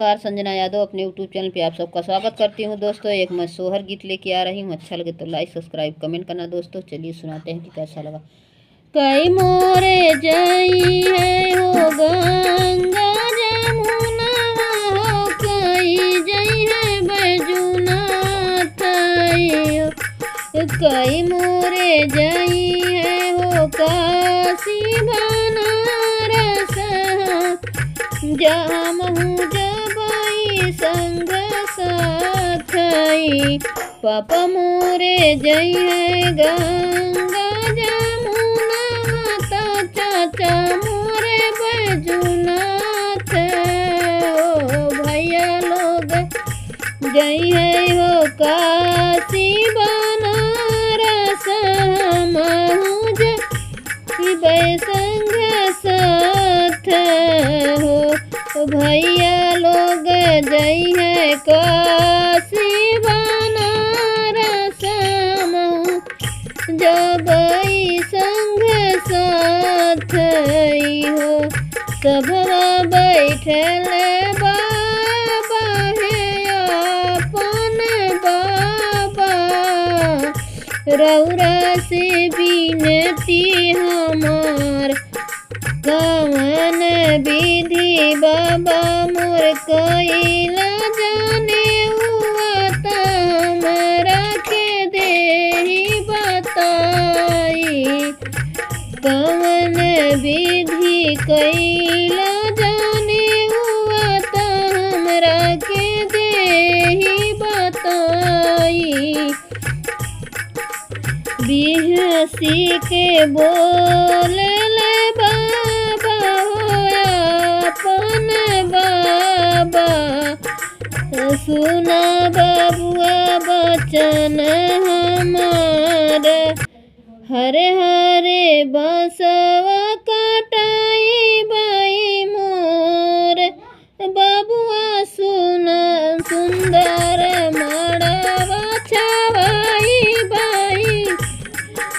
नमस्कार, संजना यादव अपने YouTube channel पे आप सबका स्वागत करती हूँ। दोस्तों एक मैं सोहर गीत लेके आ रही हूँ। अच्छा लगे तो लाइक सब्सक्राइब कमेंट करना। दोस्तों चलिए सुनाते हैं कि कैसा लगा। कई मोरे जई है हो गंगा जमुना हो, कई जई है बैजुनाथ, कई मोरे जई है हो काशी बनारस, जहाँ महू जबई संग साथ, पापा मोरे जई है गंगा जमुना, माता चाचा मोरे बैजुनाथ, ओ भैया लोग जई है हो काशी बनारस, महू जबई संग साथ हो, भैया लोग जई है काशी बनारस, महू जबई संग साथ हो, सभवा बैठल बाबा है अपन बाबा, रौरा से बिनती हमार, कवन विधि बाबा मोर कइला जाने हुआ, हमरा के देहि बताई, कवन विधि कइला जाने हुआ, हमरा के देहि बताई, बिहसी के बोले बाबा होया अपन बाबा, सुना बबुआ बचन हमार, हरे हरे बसवा कटाई बाई मोर, बबुआ सुना सुंदर मड़वा छवाई बाई,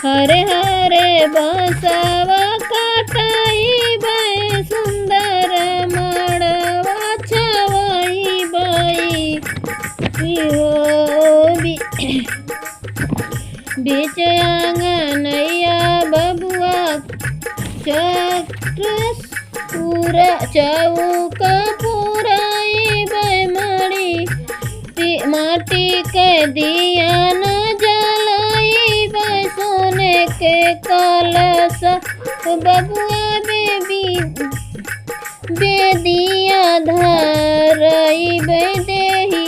हरे हरे बसवा कटाई बाई, सुंदर मड़वा छवाई बाई, बीच आंगनैया बबुआ चक्र पूरा चौका पुराई बाई, माटी के दिया न जलाई बाई, सोने के कलश बबुआ बेदिया धरई बाई, देहि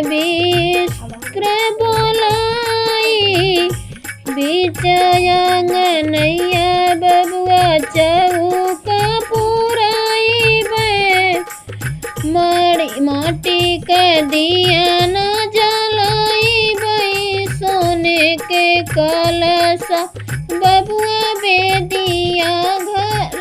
विश्र बोलाई, बीच आंगनैया बबुआ चौका पुराई बाई, माटी के दिया न जलाई बाई, सोने के कलश बबुआ बेदिया घर